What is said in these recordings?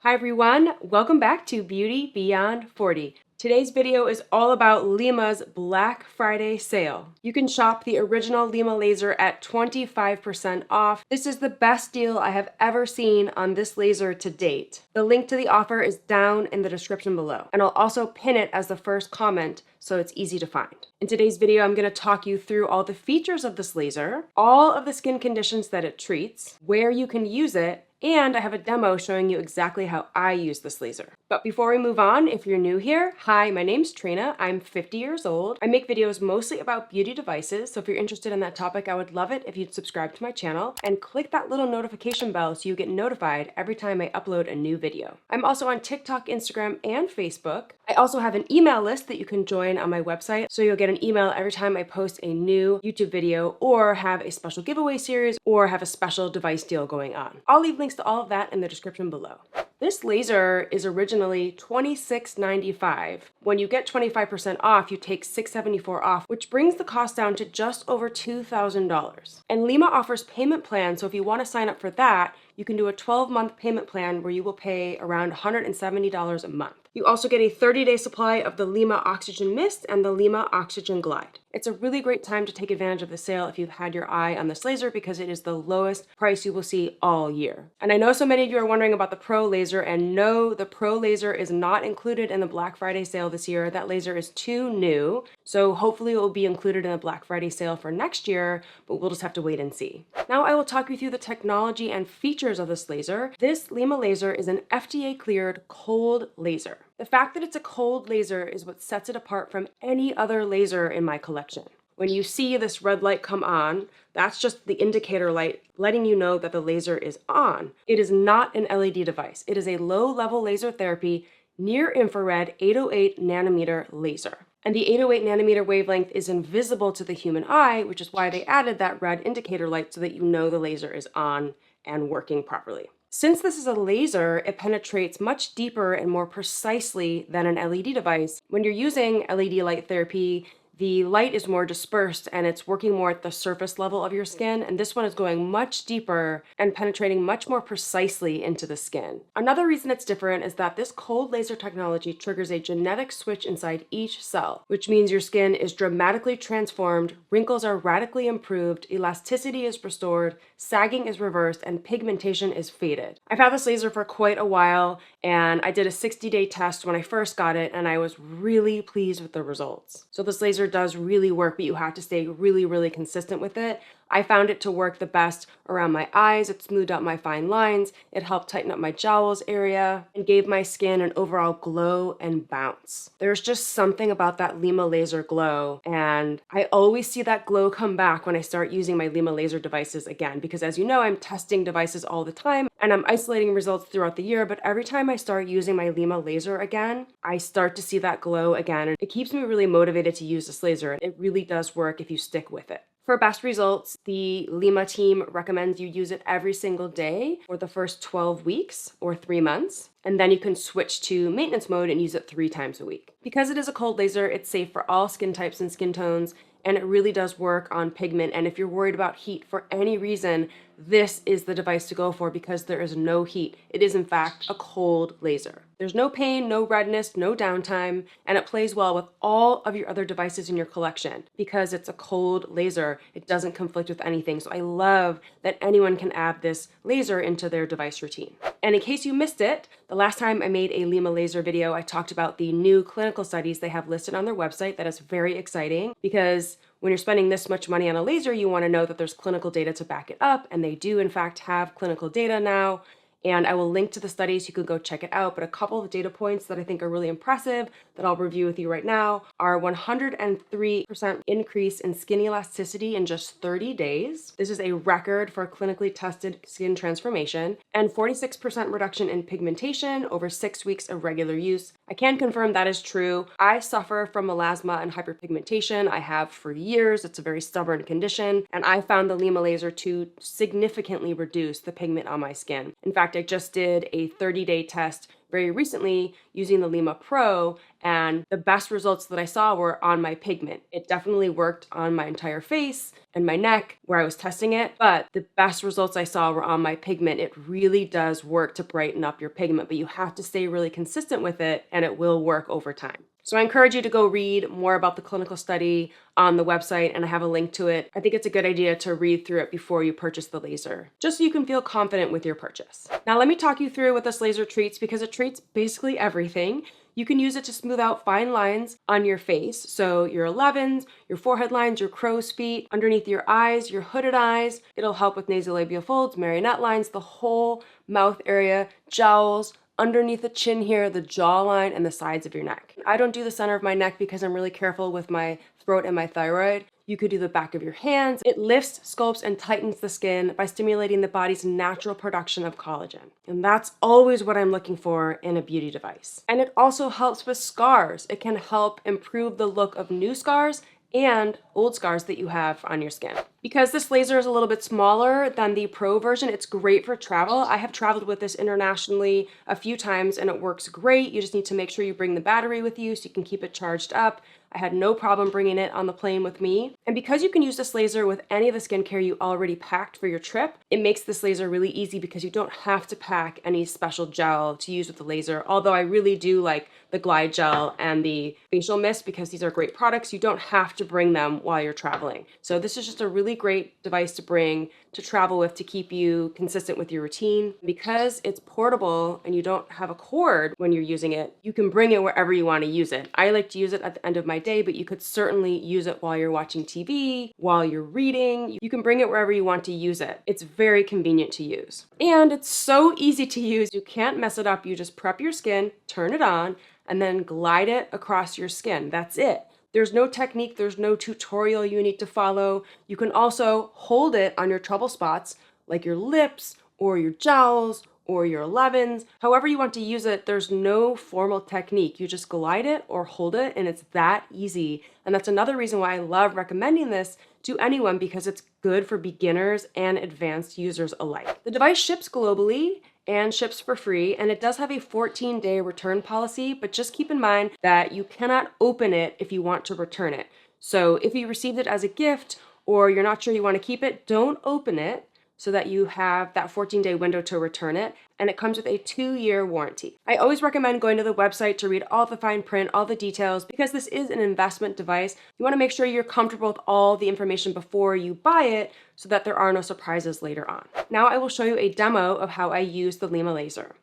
Hi everyone, welcome back to Beauty Beyond 40. Today's video is all about LYMA's Black Friday sale. You can shop the original LYMA laser at 25% off. This is the best deal I have ever seen on this laser to date. The link to the offer is down in the description below, and I'll also pin it as the first comment so it's easy to find. In today's video, I'm going to talk you through all the features of this laser, all of the skin conditions that it treats, where you can use it, and I have a demo showing you exactly how I use this laser. But before we move on, if you're new here, hi, my name's Trina. I'm 50 years old. I make videos mostly about beauty devices, so if you're interested in that topic, I would love it if you'd subscribe to my channel and click that little notification bell so you get notified every time I upload a new video. I'm also on TikTok, Instagram, and Facebook. I also have an email list that you can join on my website, so you'll get an email every time I post a new YouTube video or have a special giveaway series or have a special device deal going on. I'll leave links to all of that in the description below. This laser is originally $26.95. When you get 25% off, you take $674 off, which brings the cost down to just over $2,000. And LYMA offers payment plans, so if you want to sign up for that, you can do a 12-month payment plan where you will pay around $170 a month. You also get a 30-day supply of the LYMA Oxygen Mist and the LYMA Oxygen Glide. It's a really great time to take advantage of the sale if you've had your eye on this laser because it is the lowest price you will see all year. And I know so many of you are wondering about the Pro laser, and no, the Pro laser is not included in the Black Friday sale this year. That laser is too new, so hopefully it will be included in the Black Friday sale for next year, but we'll just have to wait and see. Now I will talk you through the technology and features of this laser. This LYMA laser is an FDA-cleared cold laser. The fact that it's a cold laser is what sets it apart from any other laser in my collection. When you see this red light come on, that's just the indicator light letting you know that the laser is on. It is not an LED device. It is a low-level laser therapy near-infrared 808 nanometer laser. And the 808 nanometer wavelength is invisible to the human eye, which is why they added that red indicator light so that you know the laser is on and working properly. Since this is a laser, it penetrates much deeper and more precisely than an LED device. When you're using LED light therapy, the light is more dispersed and it's working more at the surface level of your skin, and this one is going much deeper and penetrating much more precisely into the skin. Another reason it's different is that this cold laser technology triggers a genetic switch inside each cell, which means your skin is dramatically transformed, wrinkles are radically improved, elasticity is restored, sagging is reversed, and pigmentation is faded. I've had this laser for quite a while, and I did a 60-day test when I first got it, and I was really pleased with the results. So this laser does really work, but you have to stay really consistent with it. I found it to work the best around my eyes. It smoothed out my fine lines. It helped tighten up my jowls area and gave my skin an overall glow and bounce. There's just something about that LYMA laser glow, and I always see that glow come back when I start using my LYMA laser devices again, because as you know, I'm testing devices all the time and I'm isolating results throughout the year, but every time I start using my LYMA laser again, I start to see that glow again, and it keeps me really motivated to use this laser. It really does work if you stick with it. For best results, the LYMA team recommends you use it every single day for the first 12 weeks or 3 months, and then you can switch to maintenance mode and use it 3 times a week. Because it is a cold laser, it's safe for all skin types and skin tones, and it really does work on pigment. And if you're worried about heat for any reason, this is the device to go for because there is no heat. It is in fact a cold laser. There's no pain, no redness, no downtime, and it plays well with all of your other devices in your collection. Because it's a cold laser, it doesn't conflict with anything. So I love that anyone can add this laser into their device routine. And in case you missed it, the last time I made a LYMA laser video, I talked about the new clinical studies they have listed on their website. That is very exciting because when you're spending this much money on a laser, you want to know that there's clinical data to back it up, and they do in fact have clinical data now. And I will link to the studies, you can go check it out. But a couple of data points that I think are really impressive that I'll review with you right now are 103% increase in skin elasticity in just 30 days. This is a record for clinically tested skin transformation, and 46% reduction in pigmentation over 6 weeks of regular use. I can confirm that is true. I suffer from melasma and hyperpigmentation. I have for years. It's a very stubborn condition, and I found the LYMA laser to significantly reduce the pigment on my skin. In fact, I just did a 30-day test very recently using the LYMA Pro, and the best results that I saw were on my pigment. It definitely worked on my entire face and my neck where I was testing it, but the best results I saw were on my pigment. It really does work to brighten up your pigment, but you have to stay really consistent with it and it will work over time. So I encourage you to go read more about the clinical study on the website, and I have a link to it. I think it's a good idea to read through it before you purchase the laser, just so you can feel confident with your purchase. Now let me talk you through what this laser treats, because it treats basically everything. You can use it to smooth out fine lines on your face, so your 11s, your forehead lines, your crow's feet, underneath your eyes, your hooded eyes. It'll help with nasolabial folds, marionette lines, the whole mouth area, jowls, underneath the chin here, the jawline, and the sides of your neck. I don't do the center of my neck because I'm really careful with my throat and my thyroid. You could do the back of your hands. It lifts, sculpts, and tightens the skin by stimulating the body's natural production of collagen. And that's always what I'm looking for in a beauty device. And it also helps with scars. It can help improve the look of new scars and old scars that you have on your skin. Because this laser is a little bit smaller than the Pro version, it's great for travel. I have traveled with this internationally a few times and it works great. You just need to make sure you bring the battery with you so you can keep it charged up. I had no problem bringing it on the plane with me. And because you can use this laser with any of the skincare you already packed for your trip, it makes this laser really easy because you don't have to pack any special gel to use with the laser. Although I really do like the Glide Gel and the facial mist because these are great products. You don't have to bring them while you're traveling. So this is just a really great device to bring to travel with to keep you consistent with your routine. Because it's portable and you don't have a cord when you're using it, you can bring it wherever you want to use it. I like to use it at the end of my day, but you could certainly use it while you're watching TV, while you're reading. You can bring it wherever you want to use it. It's very convenient to use. And it's so easy to use. You can't mess it up. You just prep your skin, turn it on, and then glide it across your skin. That's it. There's no technique, there's no tutorial you need to follow. You can also hold it on your trouble spots, like your lips or your jowls or your 11s. However you want to use it, there's no formal technique. You just glide it or hold it, and it's that easy. And that's another reason why I love recommending this to anyone, because it's good for beginners and advanced users alike. The device ships globally and ships for free, and it does have a 14-day return policy, but just keep in mind that you cannot open it if you want to return it. So if you received it as a gift or you're not sure you want to keep it, don't open it so that you have that 14-day window to return it, and it comes with a 2-year warranty. I always recommend going to the website to read all the fine print, all the details, because this is an investment device. You want to make sure you're comfortable with all the information before you buy it so that there are no surprises later on. Now I will show you a demo of how I use the LYMA laser.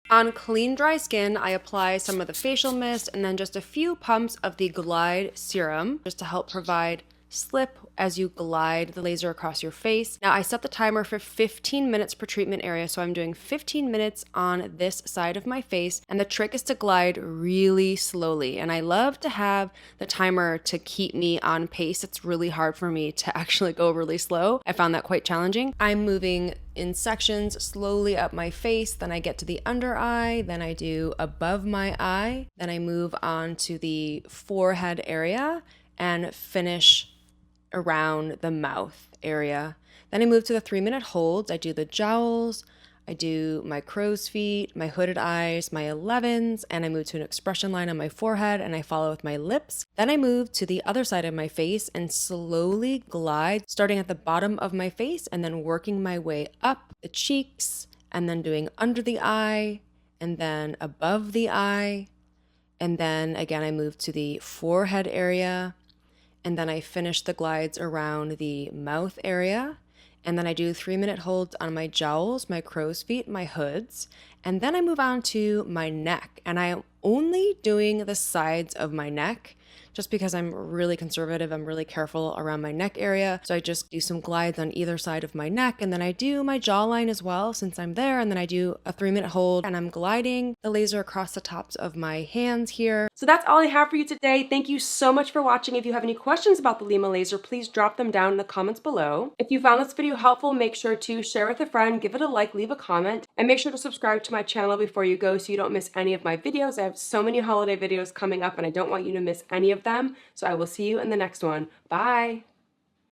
On clean, dry skin, I apply some of the facial mist and then just a few pumps of the Glide serum just to help provide slip as you glide the laser across your face. Now I set the timer for 15 minutes per treatment area, so I'm doing 15 minutes on this side of my face, and the trick is to glide really slowly. And I love to have the timer to keep me on pace. It's really hard for me to actually go really slow. I found that quite challenging. I'm moving in sections slowly up my face, then I get to the under eye, then I do above my eye, then I move on to the forehead area and finish around the mouth area. Then I move to the 3-minute holds. I do the jowls, I do my crow's feet, my hooded eyes, my 11s, and I move to an expression line on my forehead, and I follow with my lips. Then I move to the other side of my face and slowly glide, starting at the bottom of my face and then working my way up the cheeks, and then doing under the eye, and then above the eye. And then again, I move to the forehead area, and then I finish the glides around the mouth area. And then I do 3-minute holds on my jowls, my crow's feet, my hoods. And then I move on to my neck. And I am only doing the sides of my neck just because I'm really conservative. I'm really careful around my neck area. So I just do some glides on either side of my neck. And then I do my jawline as well since I'm there. And then I do a 3-minute hold, and I'm gliding the laser across the tops of my hands here. So that's all I have for you today. Thank you so much for watching. If you have any questions about the LYMA laser, please drop them down in the comments below. If you found this video helpful, make sure to share with a friend, give it a like, leave a comment, and make sure to subscribe to my channel before you go so you don't miss any of my videos. I have so many holiday videos coming up and I don't want you to miss any of them. So I will see you in the next one. Bye.